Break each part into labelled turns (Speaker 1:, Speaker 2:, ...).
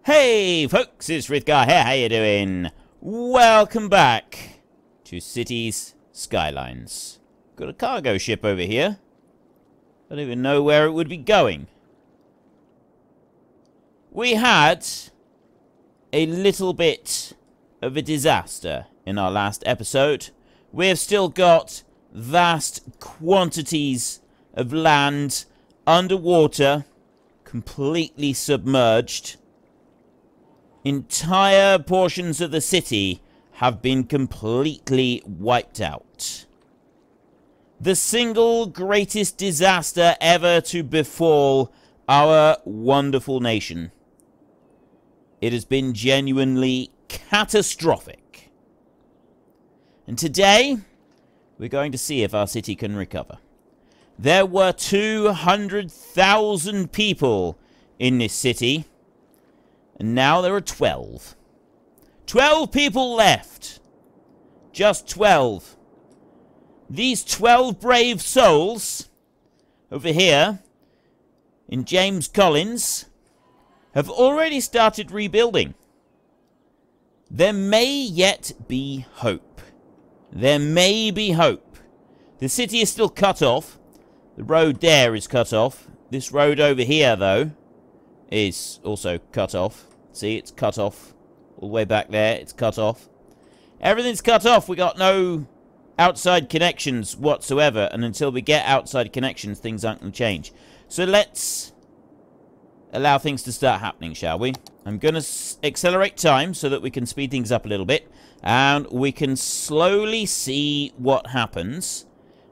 Speaker 1: Hey folks, it's Rithgar here, how you doing? Welcome back to Cities Skylines. Got a cargo ship over here. I don't even know where it would be going. We had a little bit of a disaster in our last episode. We've still got vast quantities of land underwater, completely submerged. Entire portions of the city have been completely wiped out. The single greatest disaster ever to befall our wonderful nation. It has been genuinely catastrophic. And today, we're going to see if our city can recover. There were 200,000 people in this city. And now there are 12. 12 people left. Just 12. These 12 brave souls over here in James Collins have already started rebuilding. There may yet be hope. There may be hope. The city is still cut off. The road there is cut off. This road over here, though, is also cut off. See, it's cut off. All the way back there, it's cut off. Everything's cut off. We got no outside connections whatsoever. And until we get outside connections, things aren't going to change. So let's allow things to start happening, shall we? I'm going to accelerate time so that we can speed things up a little bit. And we can slowly see what happens.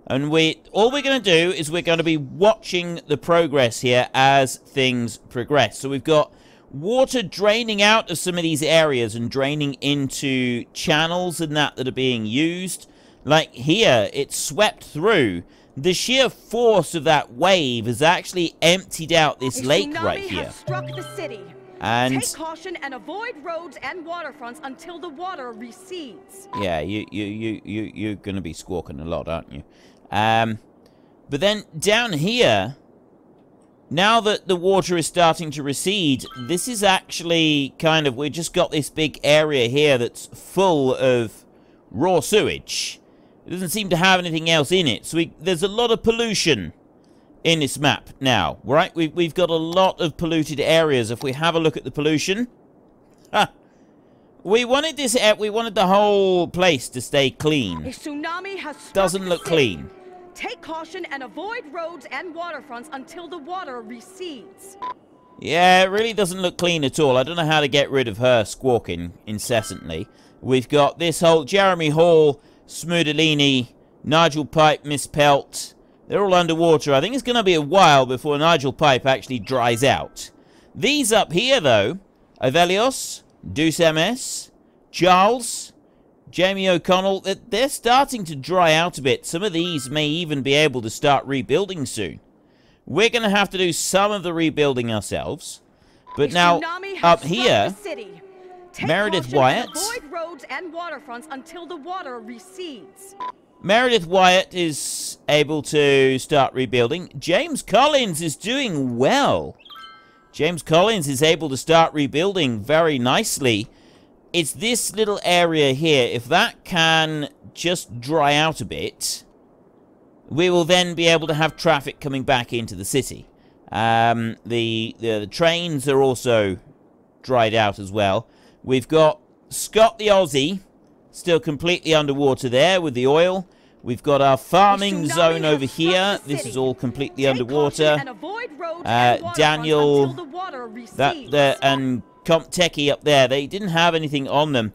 Speaker 1: And all we're going to do is we're going to be watching the progress here as things progress. So we've got water draining out of some of these areas and draining into channels and that are being used. Like here, it's swept through. The sheer force of that wave has actually emptied out this lake right here.
Speaker 2: Has struck the city.
Speaker 1: And
Speaker 2: take caution and avoid roads and waterfronts until the water recedes.
Speaker 1: Yeah, you're going to be squawking a lot, aren't you? But then down here, now that the water is starting to recede, this is actually kind of, we just got this big area here that's full of raw sewage. It doesn't seem to have anything else in it. So there's a lot of pollution in this map now, right? We've got a lot of polluted areas. If we have a look at the pollution, we wanted the whole place to stay clean.
Speaker 2: A tsunami has struck
Speaker 1: Doesn't look clean.
Speaker 2: Take caution and avoid roads and waterfronts until the water recedes.
Speaker 1: Yeah, it really doesn't look clean at all. I don't know how to get rid of her squawking incessantly. We've got this whole Jeremy Hall, Smoodelini, Nigel Pipe, Miss Pelt. They're all underwater. I think it's going to be a while before Nigel Pipe actually dries out. These up here, though, Avelios, Deuce MS, Charles, Jamie O'Connell, they're starting to dry out a bit. Some of these may even be able to start rebuilding soon. We're going to have to do some of the rebuilding ourselves. But now, up here, Meredith Wyatt.
Speaker 2: Avoid roads and waterfronts until the water recedes.
Speaker 1: Meredith Wyatt is able to start rebuilding. James Collins is doing well. James Collins is able to start rebuilding very nicely. It's this little area here. If that can just dry out a bit, we will then be able to have traffic coming back into the city. The trains are also dried out as well. We've got Scott the Aussie still completely underwater there with the oil. We've got our farming zone over here. This is all completely underwater. Daniel and Comp Techie up there, they didn't have anything on them.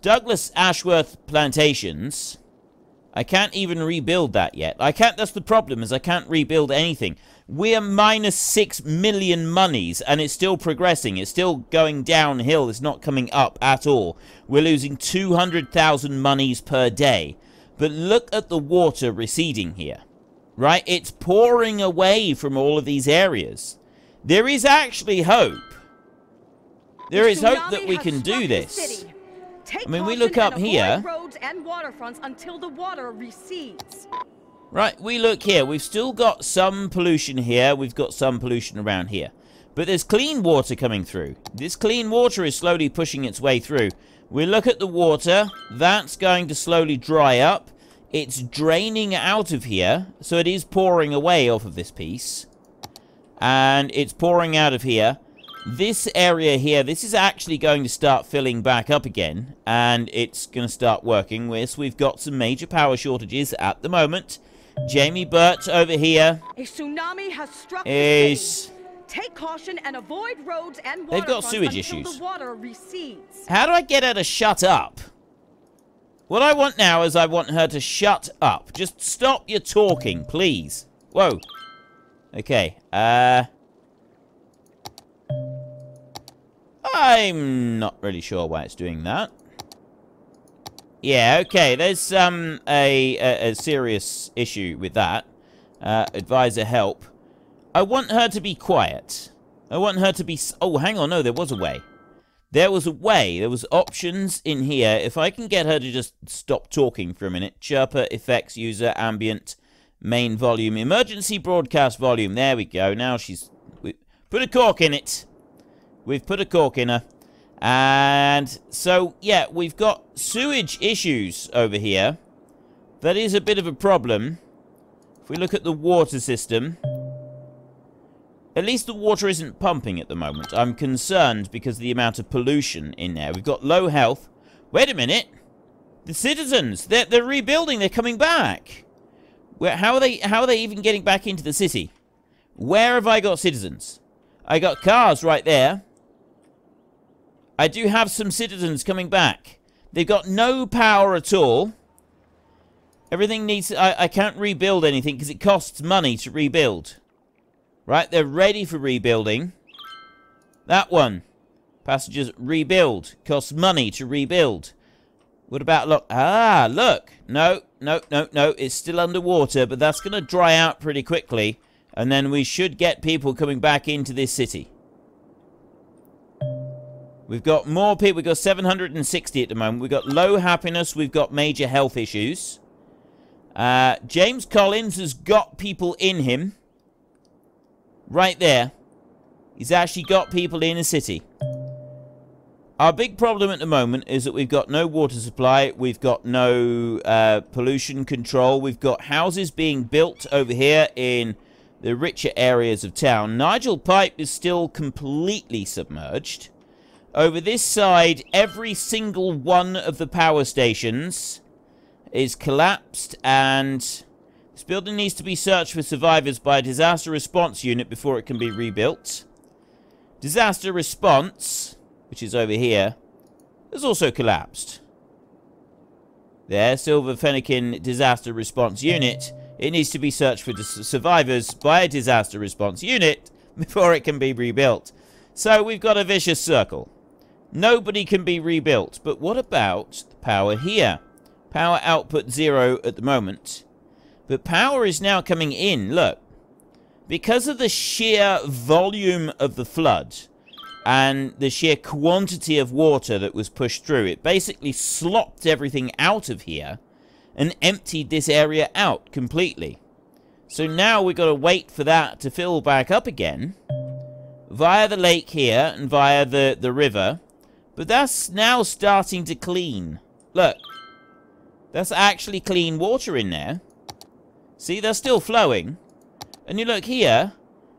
Speaker 1: Douglas Ashworth Plantations, I can't even rebuild that yet. That's the problem, is I can't rebuild anything. We're minus 6 million monies, and it's still progressing. It's still going downhill. It's not coming up at all. We're losing 200,000 monies per day. But look at the water receding here, right? It's pouring away from all of these areas. There is actually hope. There is hope that we can do this. I mean, we look up here.
Speaker 2: Roads and waterfronts until the water recedes.
Speaker 1: Right, we look here. We've still got some pollution here. We've got some pollution around here. But there's clean water coming through. This clean water is slowly pushing its way through. We look at the water. That's going to slowly dry up. It's draining out of here. So it is pouring away off of this piece. And it's pouring out of here. This area here, this is actually going to start filling back up again. And it's going to start working with. We've got some major power shortages at the moment. Jamie Burt over here.
Speaker 2: A tsunami has struck the city. Take caution and avoid roads and water.
Speaker 1: They've got sewage
Speaker 2: until
Speaker 1: issues.
Speaker 2: The water recedes.
Speaker 1: How do I get her to shut up? What I want now is I want her to shut up. Just stop your talking, please. Whoa. Okay. I'm not really sure why it's doing that. Yeah, okay. There's a serious issue with that. Advisor help. I want her to be quiet. I want her to be... Oh, hang on. No, there was a way. There was a way. There was options in here. If I can get her to just stop talking for a minute. Chirper, effects, user, ambient, main volume, emergency broadcast volume. There we go. Now she's... Put a cork in it. We've put a cork in her. And so, yeah, we've got sewage issues over here. That is a bit of a problem. If we look at the water system... At least the water isn't pumping at the moment. I'm concerned because of the amount of pollution in there. We've got low health. Wait a minute. The citizens, they're rebuilding. They're coming back. How are they even getting back into the city? Where have I got citizens? I got cars right there. I do have some citizens coming back. They've got no power at all. Everything needs... I can't rebuild anything because it costs money to rebuild. Right, they're ready for rebuilding. That one. Passengers rebuild. Costs money to rebuild. What about... Look. Ah, look. No. It's still underwater, but that's going to dry out pretty quickly. And then we should get people coming back into this city. We've got more people. We've got 760 at the moment. We've got low happiness. We've got major health issues. James Collins has got people in him. Right there. He's actually got people in a city. Our big problem at the moment is that we've got no water supply. We've got no pollution control. We've got houses being built over here in the richer areas of town. Nigel Pipe is still completely submerged. Over this side, every single one of the power stations is collapsed, and this building needs to be searched for survivors by a disaster response unit before it can be rebuilt. Disaster response, which is over here, has also collapsed. There, Silver Fennekin disaster response unit. It needs to be searched for survivors by a disaster response unit before it can be rebuilt. So we've got a vicious circle. Nobody can be rebuilt. But what about the power here? Power output 0 at the moment. But power is now coming in. Look. Because of the sheer volume of the flood and the sheer quantity of water that was pushed through, it basically slopped everything out of here and emptied this area out completely. So now we've got to wait for that to fill back up again via the lake here and via the river. But that's now starting to clean. Look. That's actually clean water in there. See, they're still flowing. And you look here.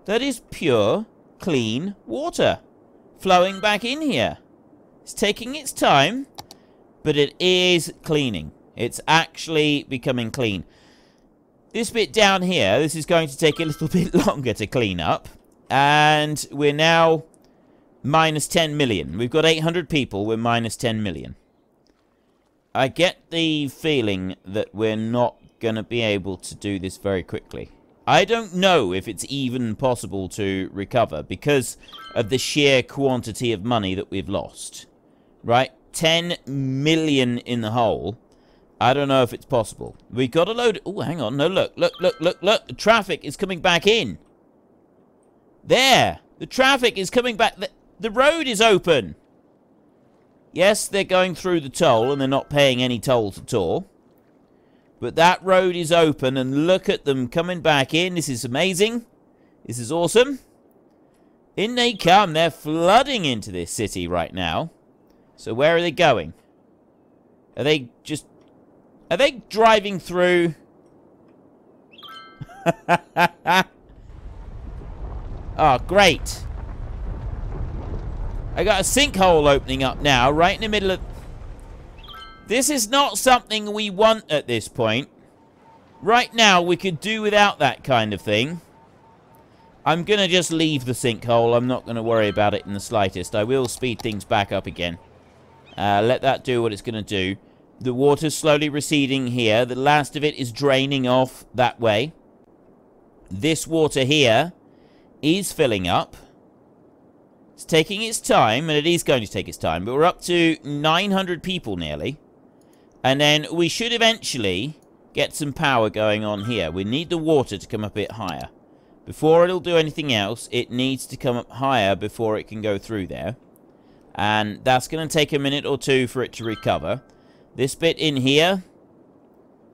Speaker 1: That is pure, clean water flowing back in here. It's taking its time, but it is cleaning. It's actually becoming clean. This bit down here, this is going to take a little bit longer to clean up. And we're now minus 10 million. We've got 800 people. We're minus 10 million. I get the feeling that we're not going to be able to do this very quickly. I don't know if it's even possible to recover because of the sheer quantity of money that we've lost. Right? 10 million in the hole. I don't know if it's possible. We've got a load... Oh, hang on. No, look. Look. The traffic is coming back in. There. The traffic is coming back... The road is open. Yes, they're going through the toll and they're not paying any tolls at all. But that road is open and look at them coming back in. This is amazing. This is awesome. In they come. They're flooding into this city right now. So where are they going? Are they driving through? Oh, great. I got a sinkhole opening up now, right in the middle of... This is not something we want at this point. Right now, we could do without that kind of thing. I'm going to just leave the sinkhole. I'm not going to worry about it in the slightest. I will speed things back up again. Let that do what it's going to do. The water's slowly receding here. The last of it is draining off that way. This water here is filling up. It's taking its time, and it is going to take its time. But we're up to 900 people nearly. And then we should eventually get some power going on here. We need the water to come up a bit higher. Before it'll do anything else, it needs to come up higher before it can go through there. And that's going to take a minute or two for it to recover. This bit in here,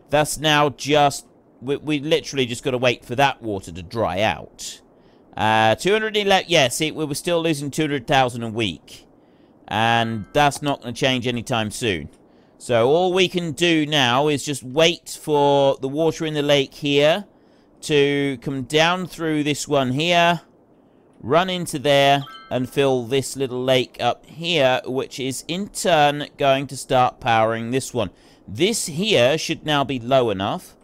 Speaker 1: that's now just... We literally just got to wait for that water to dry out. 211... Yeah, see, we were still losing 200,000 a week. And that's not going to change anytime soon. So all we can do now is just wait for the water in the lake here to come down through this one here, run into there, and fill this little lake up here, which is in turn going to start powering this one. This here should now be low enough.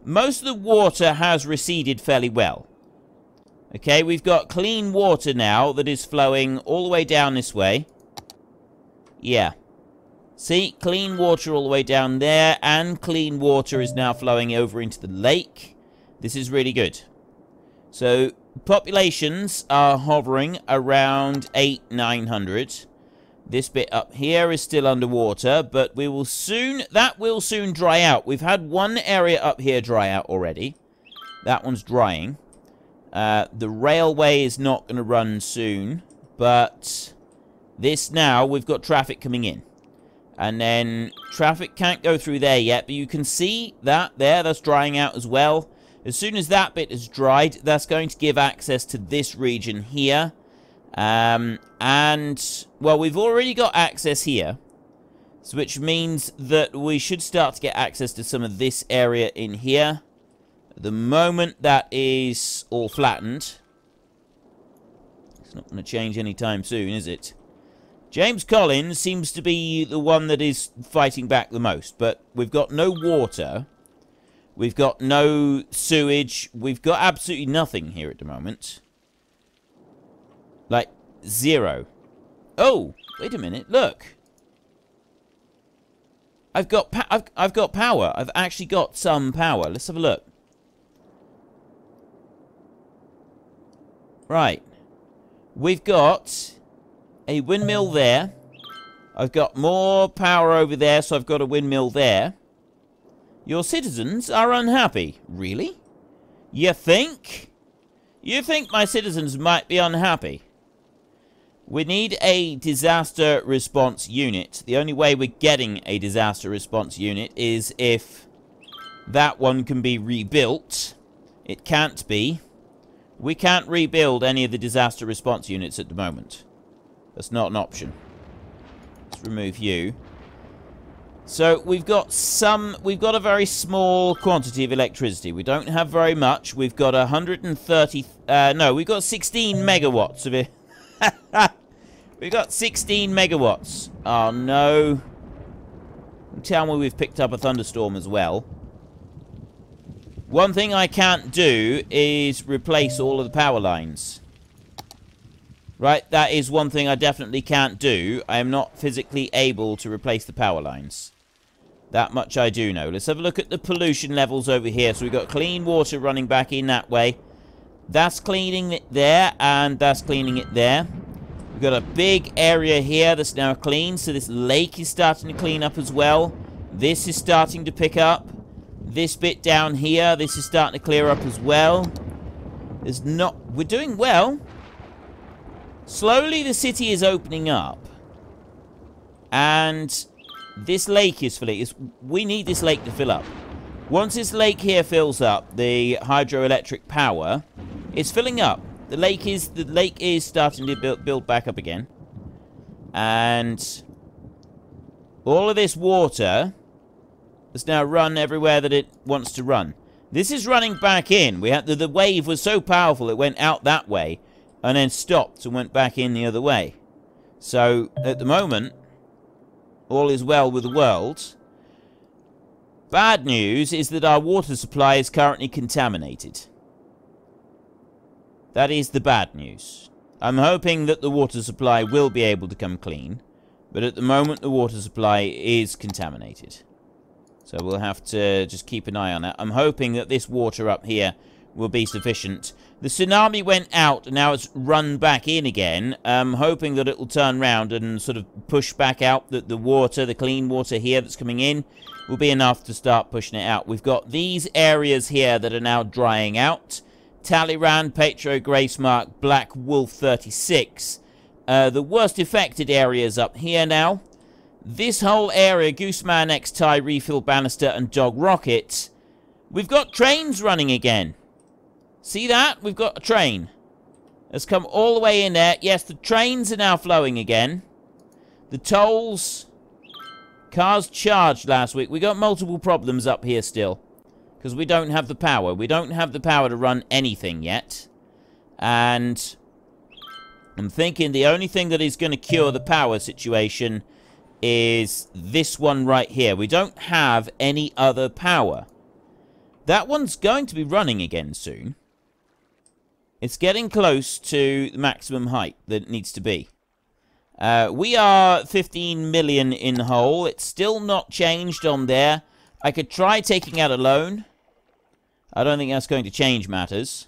Speaker 1: Most of the water has receded fairly well. Okay, we've got clean water now that is flowing all the way down this way. Yeah. See, clean water all the way down there, and clean water is now flowing over into the lake. This is really good. So, populations are hovering around 800-900. This bit up here is still underwater, but we will soon... That will soon dry out. We've had one area up here dry out already. That one's drying. The railway is not going to run soon, but this now, we've got traffic coming in. And then traffic can't go through there yet, but you can see that there, that's drying out as well. As soon as that bit is dried, that's going to give access to this region here. And, well, we've already got access here, so which means that we should start to get access to some of this area in here. At the moment, that is all flattened. It's not going to change anytime soon, is it? James Collins seems to be the one that is fighting back the most, but we've got no water. We've got no sewage. We've got absolutely nothing here at the moment. Like, zero. Oh, wait a minute, look. I've got power. I've actually got some power. Let's have a look. Right. We've got a windmill there. I've got more power over there, so I've got a windmill there. Your citizens are unhappy. Really? You think? You think my citizens might be unhappy? We need a disaster response unit. The only way we're getting a disaster response unit is if that one can be rebuilt. It can't be. We can't rebuild any of the disaster response units at the moment. That's not an option. Let's remove you. So we've got a very small quantity of electricity. We don't have very much. We've got 130, no, we've got 16 megawatts of it. We've got 16 megawatts. Oh no. Tell me we've picked up a thunderstorm as well. One thing I can't do is replace all of the power lines. Right, that is one thing I definitely can't do. I am not physically able to replace the power lines. That much I do know. Let's have a look at the pollution levels over here. So we've got clean water running back in that way. That's cleaning it there, and that's cleaning it there. We've got a big area here that's now clean. So this lake is starting to clean up as well. This is starting to pick up. This bit down here, this is starting to clear up as well. There's not... We're doing well. Slowly the city is opening up. And this lake is filling. We need this lake to fill up. Once this lake here fills up, the hydroelectric power, it's filling up. the lake is starting to build back up again. And all of this water has now run everywhere that it wants to run. This is running back in. We had the wave was so powerful it went out that way and then stopped and went back in the other way. So at the moment, all is well with the world. Bad news is that our water supply is currently contaminated. That is the bad news. I'm hoping that the water supply will be able to come clean, but at the moment the water supply is contaminated. So we'll have to just keep an eye on that. I'm hoping that this water up here will be sufficient. The tsunami went out, and now it's run back in again. I'm hoping that it will turn round and sort of push back out the water, the clean water here that's coming in, will be enough to start pushing it out. We've got these areas here that are now drying out. Talleyrand, Petro, Gracemark, Black Wolf 36. The worst affected areas up here now. This whole area, Gooseman, X-Tie, Refill, Bannister, and Dog Rocket. We've got trains running again. See that? We've got a train. It's come all the way in there. Yes, the trains are now flowing again. The tolls. Cars charged last week. We got multiple problems up here still. Because we don't have the power. We don't have the power to run anything yet. And I'm thinking the only thing that is going to cure the power situation is this one right here. We don't have any other power. That one's going to be running again soon. It's getting close to the maximum height that it needs to be. We are 15 million in hole. It's still not changed on there. I could try taking out a loan. I don't think that's going to change matters.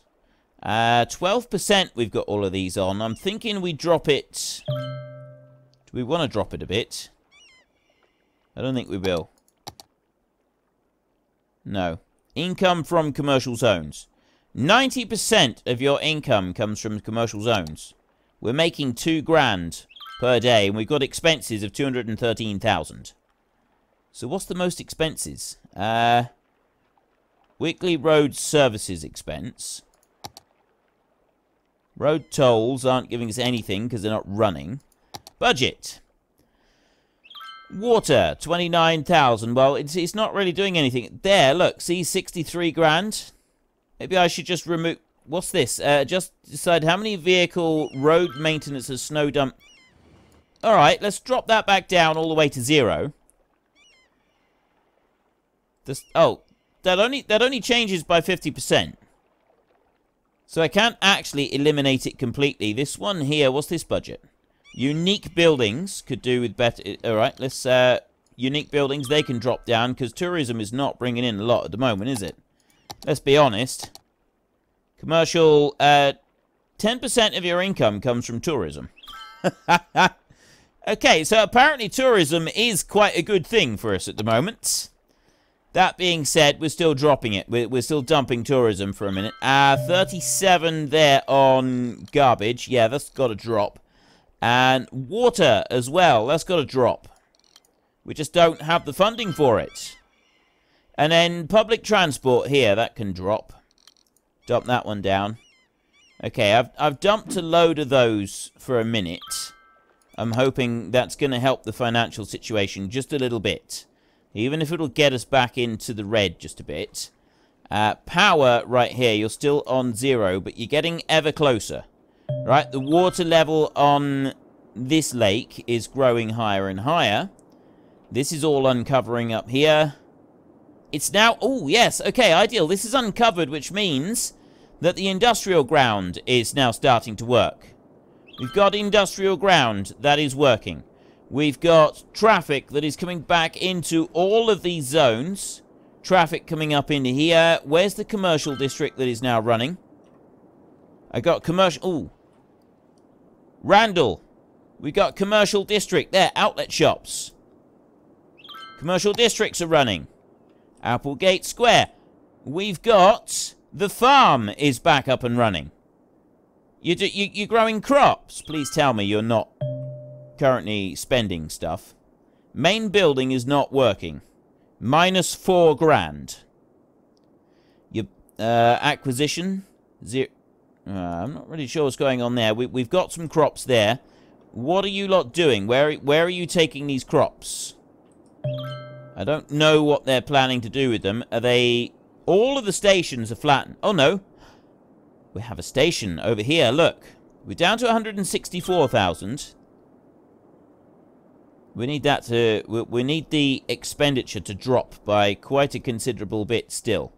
Speaker 1: 12% we've got all of these on. I'm thinking we drop it. Do we want to drop it a bit? I don't think we will. No. Income from commercial zones. 90% of your income comes from commercial zones. We're making $2,000 per day, and we've got expenses of 213,000. So what's the most expenses? Weekly road services expense. Road tolls aren't giving us anything because they're not running. Budget. Water, 29,000. Well, it's not really doing anything. There, look, see, 63 grand. Maybe I should just remove... What's this? Just decide how many vehicle road maintenance and snow dump... Alright, let's drop that back down all the way to 0. Oh, that only changes by 50%. So I can't actually eliminate it completely. This one here, what's this budget? Unique buildings could do with better... Alright, let's... unique buildings, they can drop down, because tourism is not bringing in a lot at the moment, is it? Let's be honest. Commercial, 10% of your income comes from tourism. Okay, so apparently tourism is quite a good thing for us at the moment. That being said, we're still dropping it. We're still dumping tourism for a minute. 37 there on garbage. Yeah, that's got to drop. And water as well. That's got to drop. We just don't have the funding for it. And then public transport here, that can drop. Dump that one down. Okay, I've dumped a load of those for a minute. I'm hoping that's going to help the financial situation just a little bit. Even if it'll get us back into the red just a bit. Power right here, you're still on 0, but you're getting ever closer. Right, the water level on this lake is growing higher and higher. This is all uncovering up here. It's now... Oh, yes. Okay, ideal. This is uncovered, which means that the industrial ground is now starting to work. We've got industrial ground that is working. We've got traffic that is coming back into all of these zones. Traffic coming up into here. Where's the commercial district that is now running? I got commercial... Ooh. Randall. We got commercial district there. Outlet shops. Commercial districts are running. Applegate Square. We've got... The farm is back up and running. You're growing crops. Please tell me you're not currently spending stuff. Main building is not working. Minus 4 grand. Your acquisition... I'm not really sure what's going on there. We've got some crops there. What are you lot doing? Where are you taking these crops? I don't know what they're planning to do with them. Are they... All of the stations are flattened. Oh, no. We have a station over here. Look. We're down to 164,000. We need that to... We need the expenditure to drop by quite a considerable bit still.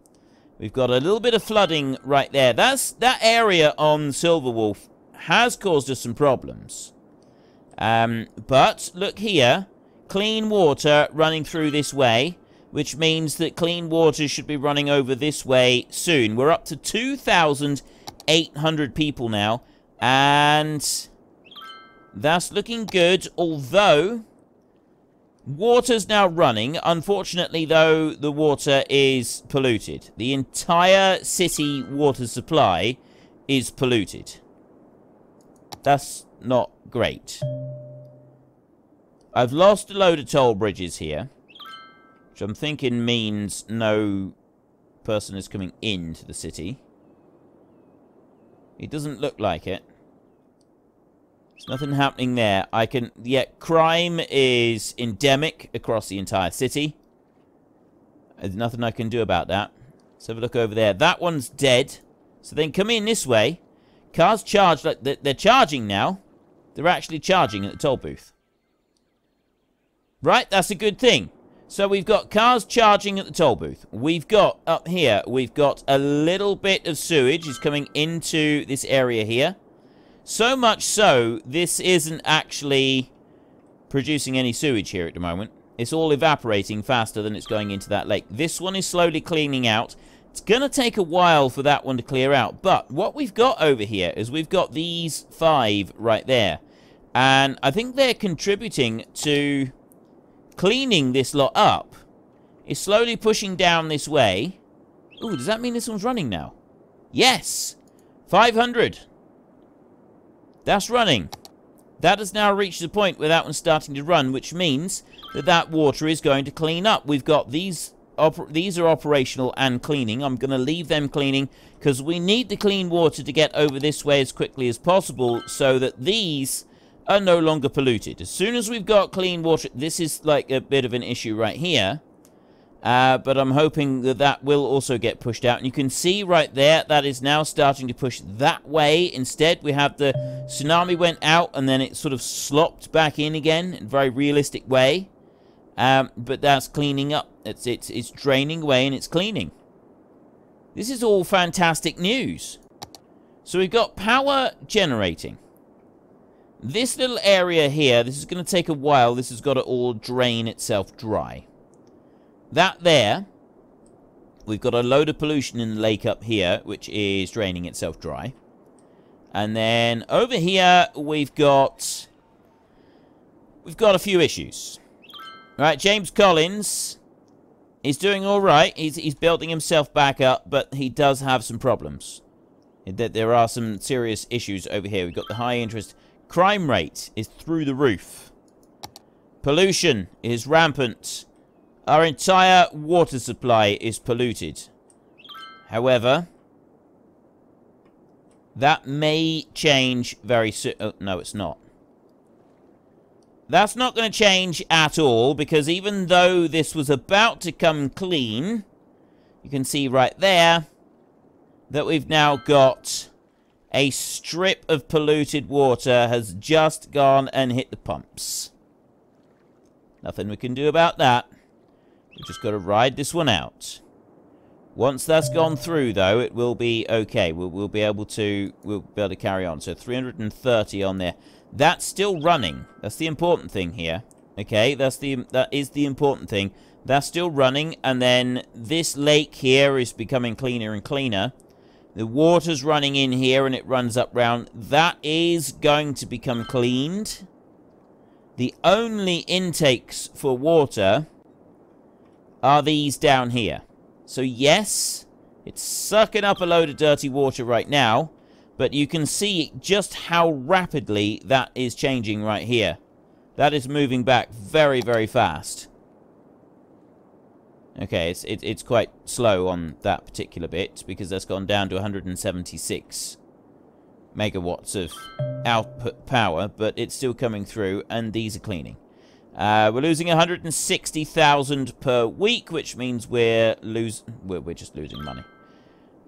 Speaker 1: We've got a little bit of flooding right there. That area on Silverwolf has caused us some problems. But, look here. Clean water running through this way, which means that clean water should be running over this way soon. We're up to 2,800 people now, and that's looking good, although water's now running. Unfortunately, though, the water is polluted. The entire city water supply is polluted. That's not great. I've lost a load of toll bridges here, which I'm thinking means no person is coming into the city. It doesn't look like it. There's nothing happening there. Yet crime is endemic across the entire city. There's nothing I can do about that. Let's have a look over there. That one's dead. So then come in this way. Cars charge, like they're charging now. They're actually charging at the toll booth. Right, that's a good thing. So we've got cars charging at the toll booth. We've got, up here, we've got a little bit of sewage is coming into this area here. So much so, this isn't actually producing any sewage here at the moment. It's all evaporating faster than it's going into that lake. This one is slowly cleaning out. It's going to take a while for that one to clear out. But what we've got over here is we've got these 5 right there. And I think they're contributing to cleaning this lot up. It's slowly pushing down this way. Ooh, does that mean this one's running now? Yes! 500. That's running. That has now reached the point where that one's starting to run, which means that that water is going to clean up. We've got these are operational and cleaning. I'm going to leave them cleaning because we need the clean water to get over this way as quickly as possible so that these are no longer polluted. As soon as we've got clean water, this is like a bit of an issue right here. But I'm hoping that that will also get pushed out. And you can see right there, that is now starting to push that way. Instead, we have the tsunami went out and then it sort of slopped back in again in a very realistic way. But that's cleaning up. It's draining away and it's cleaning. This is all fantastic news. So we've got power generating. This little area here, this is going to take a while. This has got to all drain itself dry. That there, we've got a load of pollution in the lake up here, which is draining itself dry. And then over here, we've got a few issues. Right, James Collins is doing all right. He's building himself back up, but he does have some problems. There are some serious issues over here. We've got the high interest. Crime rate is through the roof. Pollution is rampant. Our entire water supply is polluted. However, that may change very soon. Oh, no, it's not. That's not going to change at all, because even though this was about to come clean, you can see right there that we've now got a strip of polluted water has just gone and hit the pumps. Nothing we can do about that. We've just got to ride this one out. Once that's gone through, though, it will be okay. We'll be able to carry on. So 330 on there. That's still running. That's the important thing here. Okay, that is the important thing. That's still running, and then this lake here is becoming cleaner and cleaner. The water's running in here, and it runs up round. That is going to become cleaned. The only intakes for water are these down here. So yes, it's sucking up a load of dirty water right now, but you can see just how rapidly that is changing right here. That is moving back very, very fast. Okay, it's quite slow on that particular bit, because that's gone down to 176. megawatts of output power, but it's still coming through, and these are cleaning. We're losing 160,000 per week, which means we're just losing money.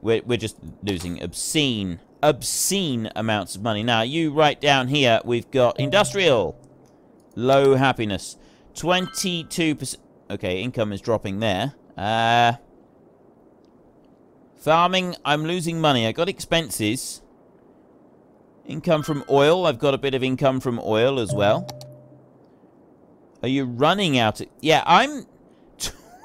Speaker 1: We're just losing obscene amounts of money. Now, you right down here, we've got industrial. Low happiness. 22%. Okay, income is dropping there. Farming, I'm losing money. I got expenses. Income from oil. I've got a bit of income from oil as well. Are you running out of... Yeah, I'm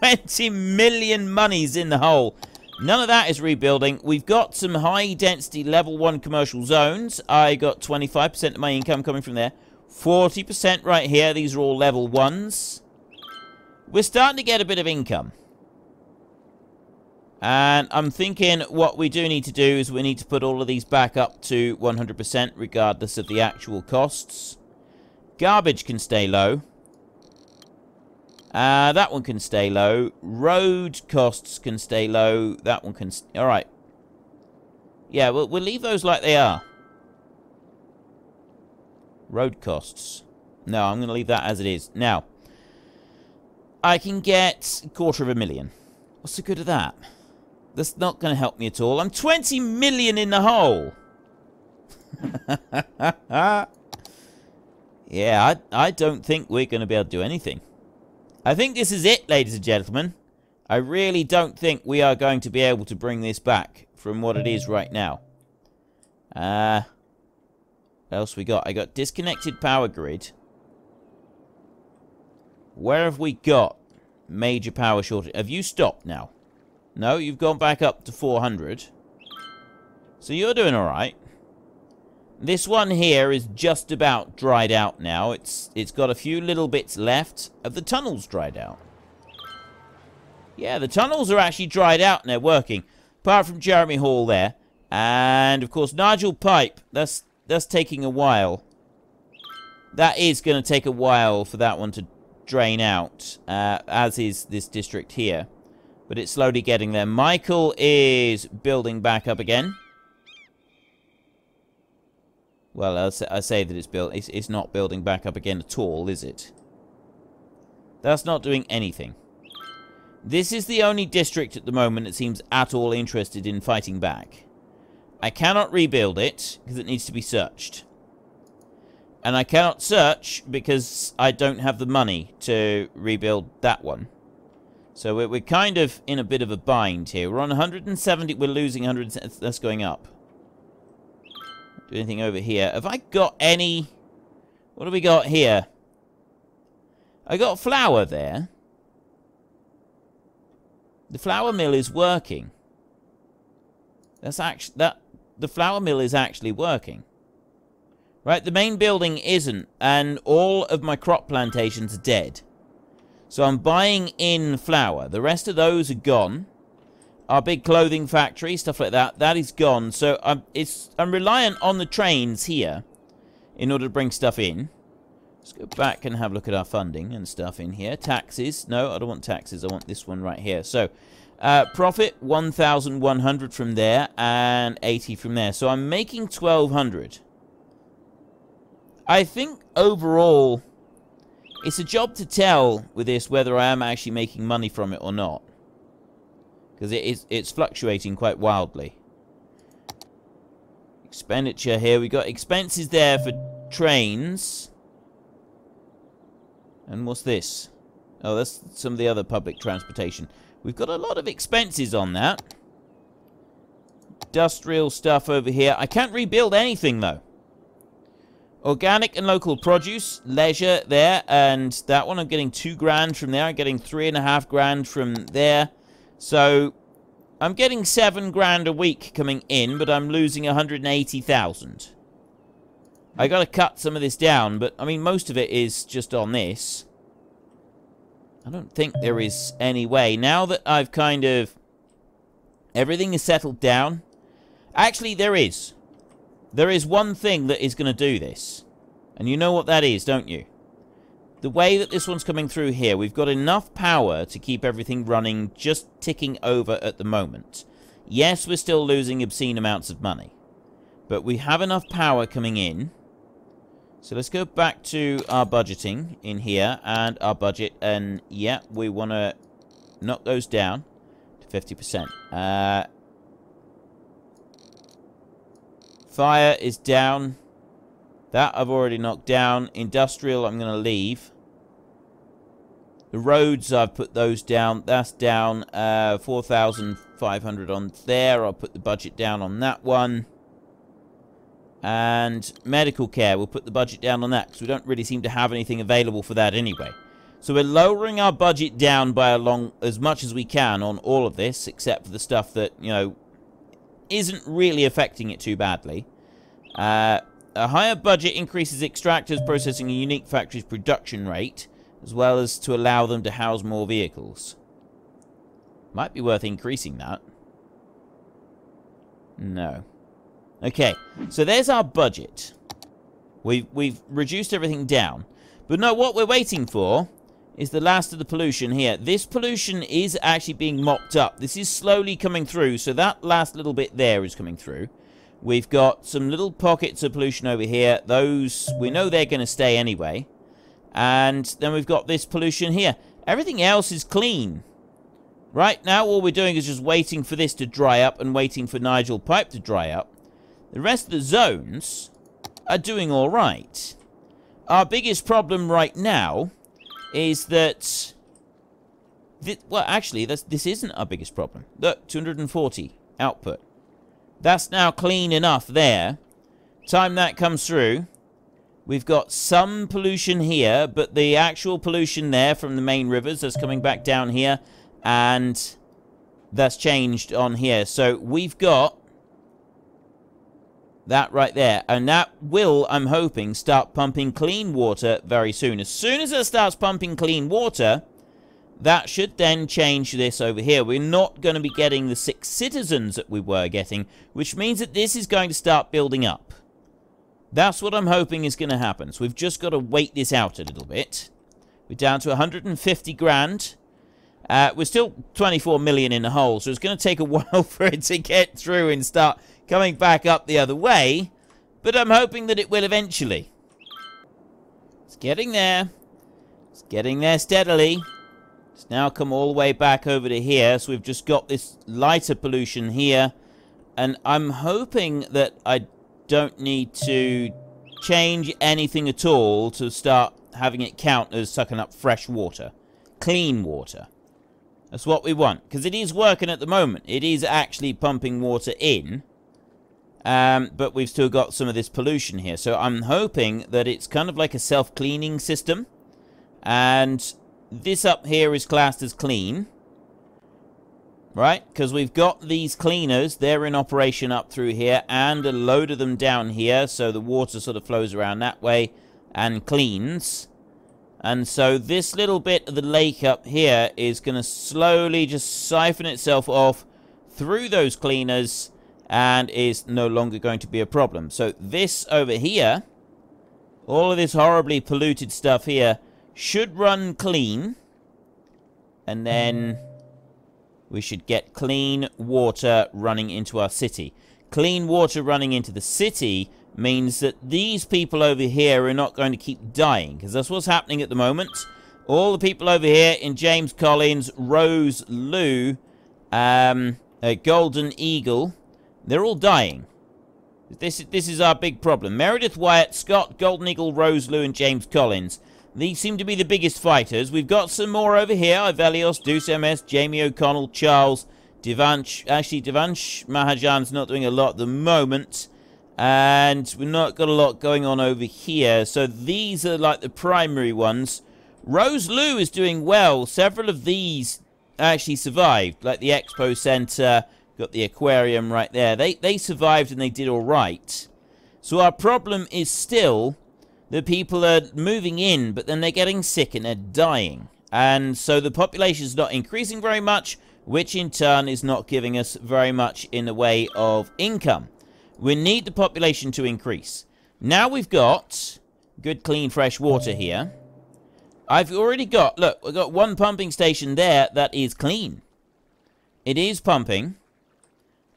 Speaker 1: 20 million monies in the hole. None of that is rebuilding. We've got some high-density level 1 commercial zones. I got 25% of my income coming from there. 40% right here. These are all level 1s. We're starting to get a bit of income. And I'm thinking what we do need to do is we need to put all of these back up to 100% regardless of the actual costs. Garbage can stay low. That one can stay low. Road costs can stay low. That one can... Alright. Yeah, we'll leave those like they are. Road costs. No, I'm going to leave that as it is. Now, I can get 250,000. What's the good of that? That's not going to help me at all. I'm 20 million in the hole. Yeah, I don't think we're going to be able to do anything. I think this is it, ladies and gentlemen. I really don't think we are going to be able to bring this back from what it is right now. What else we got? I got disconnected power grid. Where have we got major power shortage? Have you stopped now? No, you've gone back up to 400. So you're doing alright. This one here is just about dried out now. It's got a few little bits left. Have the tunnels dried out? Yeah, the tunnels are actually dried out and they're working. Apart from Jeremy Hall there. And, of course, Nigel Pipe. That's taking a while. That is going to take a while for that one to drain out. As is this district here. But it's slowly getting there. Michael is building back up again. Well, I say that it's not building back up again at all, is it? That's not doing anything. This is the only district at the moment that seems at all interested in fighting back. I cannot rebuild it, because it needs to be searched. And I cannot search, because I don't have the money to rebuild that one. So we're kind of in a bit of a bind here. We're on 170, we're losing 100, that's going up. Do anything over here. Have I got any... What have we got here? I got flour there. The flour mill is working. That's actually... The flour mill is actually working. Right, the main building isn't. And all of my crop plantations are dead. So I'm buying in flour. The rest of those are gone. Our big clothing factory, stuff like that, that is gone. So I'm reliant on the trains here in order to bring stuff in. Let's go back and have a look at our funding and stuff in here. Taxes. No, I don't want taxes. I want this one right here. So, profit, 1,100 from there and 80 from there. So I'm making 1,200. I think overall, it's a job to tell with this whether I am actually making money from it or not. Because it's fluctuating quite wildly. Expenditure here. We got expenses there for trains. And what's this? Oh, that's some of the other public transportation. We've got a lot of expenses on that. Industrial stuff over here. I can't rebuild anything, though. Organic and local produce. Leisure there. And that one, I'm getting 2 grand from there. I'm getting 3.5 grand from there. So, I'm getting 7 grand a week coming in, but I'm losing 180,000. I gotta cut some of this down, but, I mean, most of it is just on this. I don't think there is any way. Now that I've kind of... Everything is settled down. Actually, there is. There is one thing that is gonna do this. And you know what that is, don't you? The way that this one's coming through here, we've got enough power to keep everything running, just ticking over at the moment. Yes, we're still losing obscene amounts of money. But we have enough power coming in. So let's go back to our budgeting in here and our budget. And yeah, we want to knock those down to 50%. Fire is down. That I've already knocked down. Industrial, I'm going to leave. The roads, I've put those down. That's down 4,500 on there. I'll put the budget down on that one. And medical care, we'll put the budget down on that, because we don't really seem to have anything available for that anyway. So we're lowering our budget down by as much as we can on all of this, except for the stuff that, you know, isn't really affecting it too badly. A higher budget increases extractors processing a unique factory's production rate, as well as to allow them to house more vehicles. Might be worth increasing that. No. Okay, so there's our budget. We've reduced everything down. But no, what we're waiting for is the last of the pollution here. This pollution is actually being mopped up. This is slowly coming through, so that last little bit there is coming through. We've got some little pockets of pollution over here. Those, we know they're going to stay anyway. And then we've got this pollution here. Everything else is clean. Right now, all we're doing is just waiting for this to dry up and waiting for Nigel Pipe to dry up. The rest of the zones are doing all right. Our biggest problem right now is that... well, actually, this isn't our biggest problem. Look, 240 output. That's now clean enough there. Time that comes through, we've got some pollution here, but the actual pollution there from the main rivers is coming back down here, and that's changed on here. So we've got that right there, and that will, I'm hoping, start pumping clean water very soon. As soon as it starts pumping clean water, that should then change this over here. We're not going to be getting the 6 citizens that we were getting, which means that this is going to start building up. That's what I'm hoping is going to happen. So we've just got to wait this out a little bit. We're down to 150 grand. We're still 24 million in the hole, so it's going to take a while for it to get through and start coming back up the other way. But I'm hoping that it will eventually. It's getting there. It's getting there steadily. It's now come all the way back over to here, so we've just got this lighter pollution here. And I'm hoping that I don't need to change anything at all to start having it count as sucking up fresh water. Clean water. That's what we want, because it is working at the moment. It is actually pumping water in, but we've still got some of this pollution here. So I'm hoping that it's kind of like a self-cleaning system, and this up here is classed as clean, right? Because we've got these cleaners, they're in operation up through here, and a load of them down here, so the water sort of flows around that way and cleans. And so this little bit of the lake up here is going to slowly just siphon itself off through those cleaners and is no longer going to be a problem. So this over here, all of this horribly polluted stuff here, should run clean. And then we should get clean water running into our city. Clean water running into the city means that these people over here are not going to keep dying, because that's what's happening at the moment. All the people over here in James Collins, Rose Lou, Golden Eagle, they're all dying. This is our big problem. Meredith Wyatt, Scott, Golden Eagle, Rose Lou, and James Collins. These seem to be the biggest fighters. We've got some more over here. Ivelios, Deuce MS, Jamie O'Connell, Charles, Devansh. Actually, Devansh Mahajan's not doing a lot at the moment. And we've not got a lot going on over here. So these are like the primary ones. Rose Lou is doing well. Several of these actually survived. Like the Expo Center, got the aquarium right there. They survived and they did all right. So our problem is still that people are moving in, but then they're getting sick and they're dying. And so the population is not increasing very much, which in turn is not giving us very much in the way of income. We need the population to increase. Now we've got good, clean, fresh water here. I've already got, look, we've got one pumping station there that is clean. It is pumping.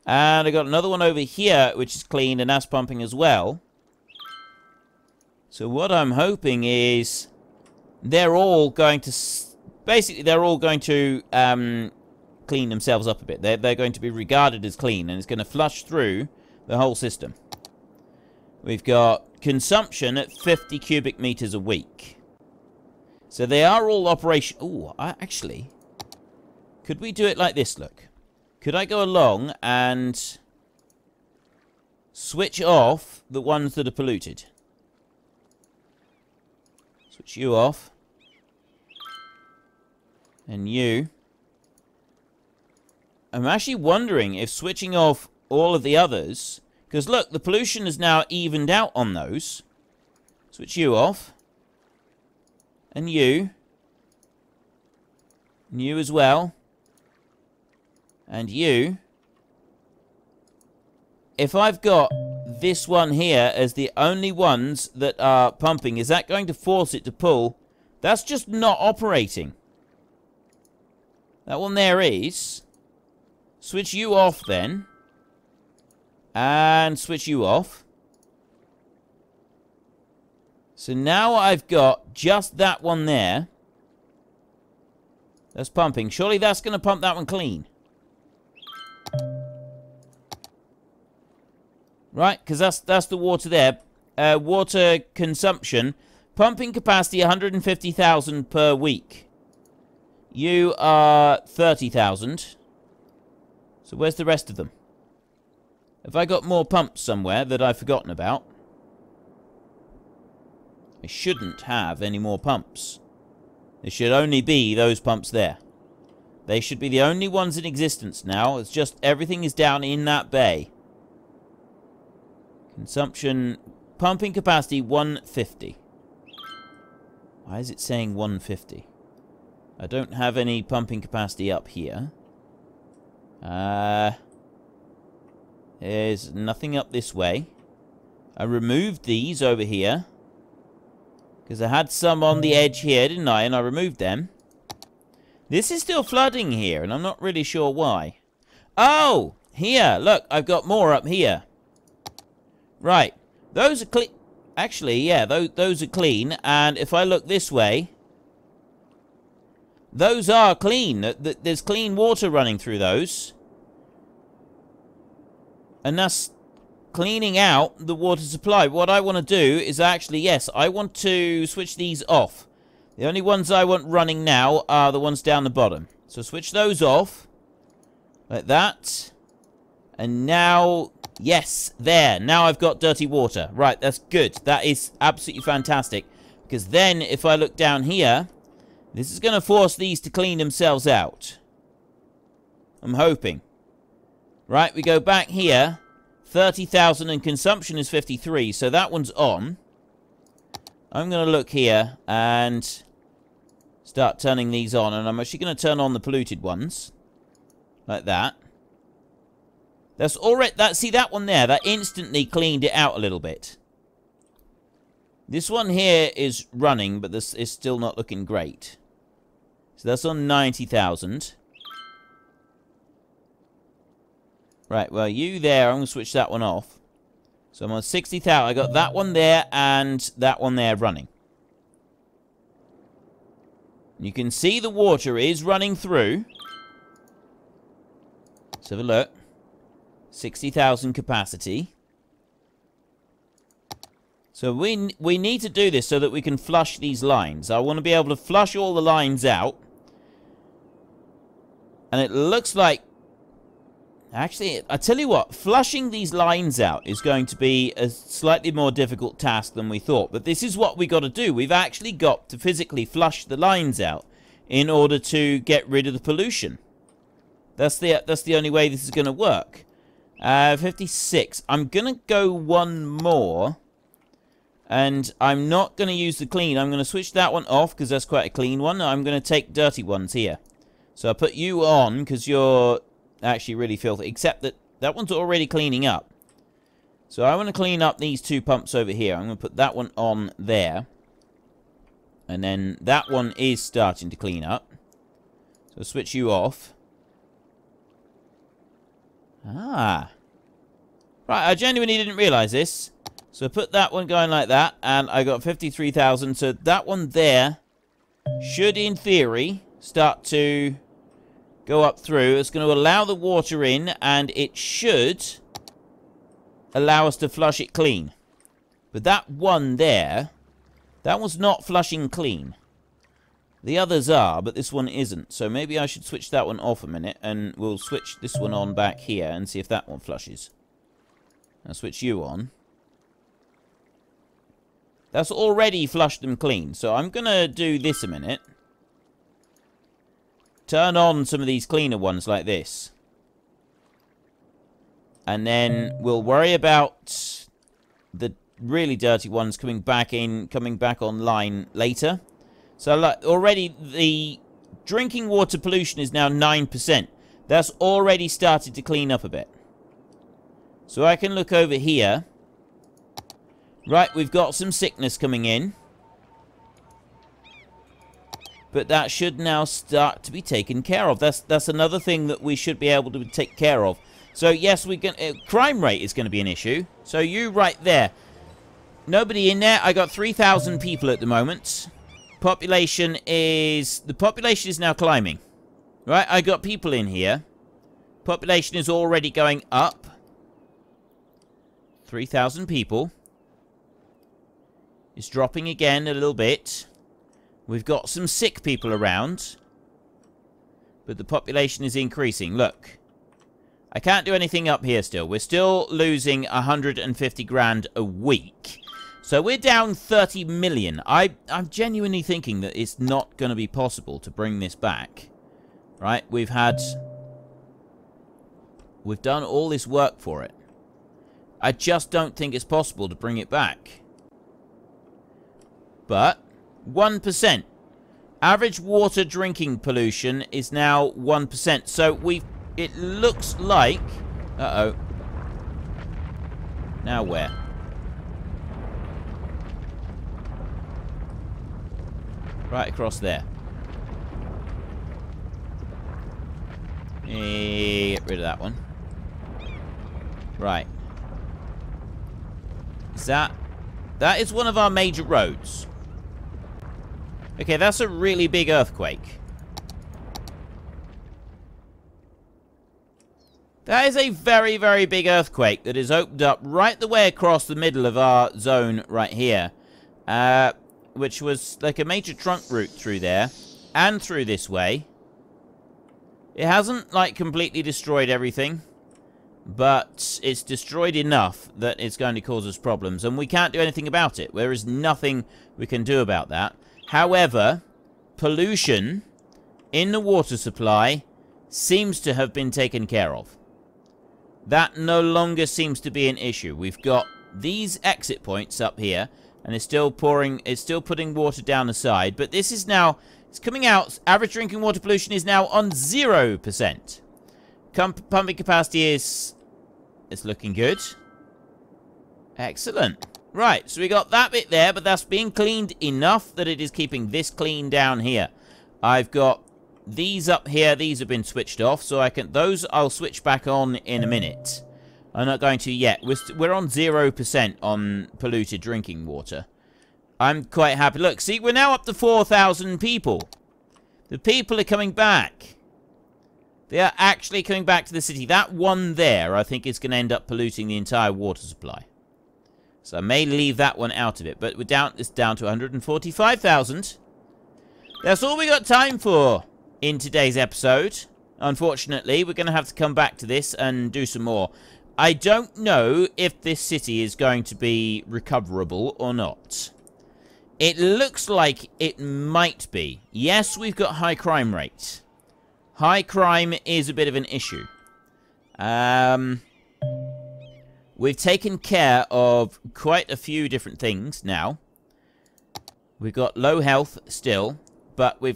Speaker 1: And I got another one over here, which is clean, and that's pumping as well. So what I'm hoping is they're all going to... Basically, they're all going to clean themselves up a bit. They're going to be regarded as clean, and it's going to flush through the whole system. We've got consumption at 50 cubic meters a week. So they are all operational. Ooh, actually, could we do it like this, look? Could I go along and switch off the ones that are polluted? Switch you off. And you. I'm actually wondering if switching off all of the others... Because look, the pollution is now evened out on those. Switch you off. And you. And you as well. And you. If I've got this one here as the only ones that are pumping, is that going to force it to pull? That's just not operating. That one there is. Switch you off then. And switch you off. So now I've got just that one there. That's pumping. Surely that's going to pump that one clean. Right, because that's the water there. Water consumption. Pumping capacity 150,000 per week. You are 30,000. So where's the rest of them? Have I got more pumps somewhere that I've forgotten about? I shouldn't have any more pumps. There should only be those pumps there. They should be the only ones in existence now. It's just everything is down in that bay. Consumption, pumping capacity 150. Why is it saying 150? I don't have any pumping capacity up here. There's nothing up this way. I removed these over here. Because I had some on the edge here, didn't I? And I removed them. This is still flooding here, and I'm not really sure why. Oh! Here! Look, I've got more up here. Right. Those are clean. Actually, yeah, those are clean. And if I look this way... Those are clean. There's clean water running through those. And that's cleaning out the water supply. What I want to do is actually, yes, I want to switch these off. The only ones I want running now are the ones down the bottom. So switch those off. Like that. And now, yes, there. Now I've got dirty water. Right, that's good. That is absolutely fantastic. Because then, if I look down here, this is going to force these to clean themselves out. I'm hoping. Right, we go back here. 30,000 and consumption is 53, so that one's on. I'm going to look here and start turning these on. And I'm actually going to turn on the polluted ones. Like that. That's already... see that one there? That instantly cleaned it out a little bit. This one here is running, but this is still not looking great. So that's on 90,000. Right, well, you there, I'm going to switch that one off. So I'm on 60,000. I got that one there and that one there running. You can see the water is running through. Let's have a look. 60,000 capacity. So we need to do this so that we can flush these lines. I want to be able to flush all the lines out. And it looks like... Actually, I tell you what, flushing these lines out is going to be a slightly more difficult task than we thought. But this is what we got to do. We've actually got to physically flush the lines out in order to get rid of the pollution. That's the only way this is going to work. 56. I'm going to go one more. And I'm not going to use the clean. I'm going to switch that one off because that's quite a clean one. I'm going to take dirty ones here. So I'll put you on because you're... actually really filthy, except that that one's already cleaning up. So I want to clean up these two pumps over here. I'm going to put that one on there. And then that one is starting to clean up. So I'll switch you off. Ah. Right, I genuinely didn't realise this. So put that one going like that, and I got 53,000. So that one there should, in theory, start to go up through. It's going to allow the water in, and it should allow us to flush it clean. But that one there, that one's not flushing clean. The others are, but this one isn't. So maybe I should switch that one off a minute, and we'll switch this one on back here and see if that one flushes. I'll switch you on. That's already flushed them clean, so I'm going to do this a minute. Turn on some of these cleaner ones like this. And then we'll worry about the really dirty ones coming back online later. So like, already the drinking water pollution is now 9%. That's already started to clean up a bit. So I can look over here. Right, we've got some sickness coming in. But that should now start to be taken care of. That's another thing that we should be able to take care of. So yes, we can. Crime rate is going to be an issue. So you right there. Nobody in there. I got 3,000 people at the moment. The population is now climbing. Right, I got people in here. Population is already going up. 3,000 people. It's dropping again a little bit. We've got some sick people around. But the population is increasing. Look. I can't do anything up here still. We're still losing 150 grand a week. So we're down 30 million. I'm genuinely thinking that it's not going to be possible to bring this back. Right? We've done all this work for it. I just don't think it's possible to bring it back. But 1%. Average water drinking pollution is now 1%. So it looks like... Uh-oh. Now where? Right across there. Get rid of that one. Right. That is one of our major roads. Okay, that's a really big earthquake. That is a very, very big earthquake that has opened up right the way across the middle of our zone right here. Which was like a major trunk route through there. And through this way. It hasn't, like, completely destroyed everything. But it's destroyed enough that it's going to cause us problems. And we can't do anything about it. There is nothing we can do about that. However, pollution in the water supply seems to have been taken care of. That no longer seems to be an issue. We've got these exit points up here, and it's still putting water down the side. But this is now, it's coming out. Average drinking water pollution is now on 0%. Pumping capacity is looking good. Excellent. Right, so we got that bit there, but that's being cleaned enough that it is keeping this clean down here. I've got these up here. These have been switched off, so those I'll switch back on in a minute. I'm not going to yet. We're on 0% on polluted drinking water. I'm quite happy. Look, see, we're now up to 4,000 people. The people are coming back. They are actually coming back to the city. That one there, I think, is going to end up polluting the entire water supply. So I may leave that one out of it. But it's down to 145,000. That's all we got time for in today's episode. Unfortunately, we're going to have to come back to this and do some more. I don't know if this city is going to be recoverable or not. It looks like it might be. Yes, we've got high crime rate. High crime is a bit of an issue. We've taken care of quite a few different things now. We've got low health still, but we're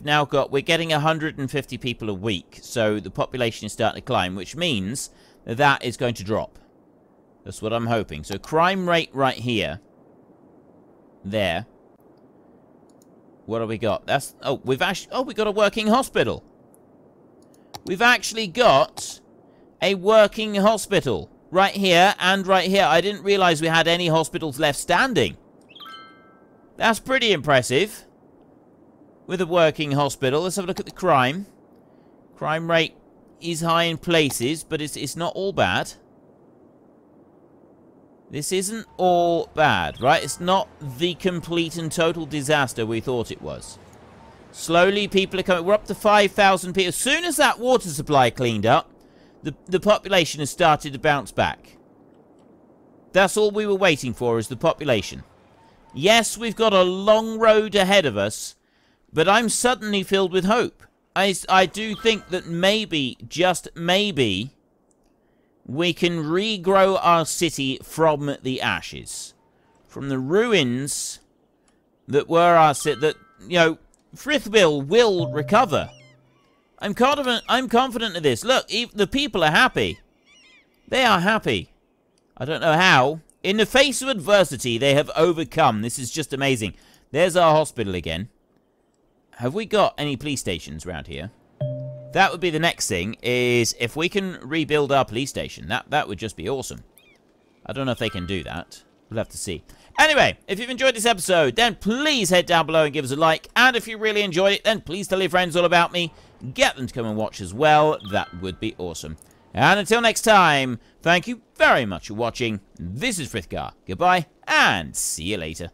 Speaker 1: getting 150 people a week, so the population is starting to climb, which means that is going to drop. That's what I'm hoping. So crime rate right here. There. What have we got? We got a working hospital. We've actually got a working hospital. Right here and right here. I didn't realize we had any hospitals left standing. That's pretty impressive. With a working hospital. Let's have a look at the crime. Crime rate is high in places, but it's not all bad. This isn't all bad, right? It's not the complete and total disaster we thought it was. Slowly, people are coming. We're up to 5,000 people. As soon as that water supply cleaned up, the population has started to bounce back. That's all we were waiting for, is the population. Yes, we've got a long road ahead of us, but I'm suddenly filled with hope. I do think that maybe, just maybe, we can regrow our city from the ashes. From the ruins that were our city, that, you know, Frithville will recover. I'm confident of this. Look, the people are happy. They are happy. I don't know how. In the face of adversity, they have overcome. This is just amazing. There's our hospital again. Have we got any police stations around here? That would be the next thing, is if we can rebuild our police station. That would just be awesome. I don't know if they can do that. We'll have to see. Anyway, if you've enjoyed this episode, then please head down below and give us a like. And if you really enjoyed it, then please tell your friends all about me. Get them to come and watch as well. That would be awesome. And until next time, thank you very much for watching. This is Frithgar. Goodbye, and see you later.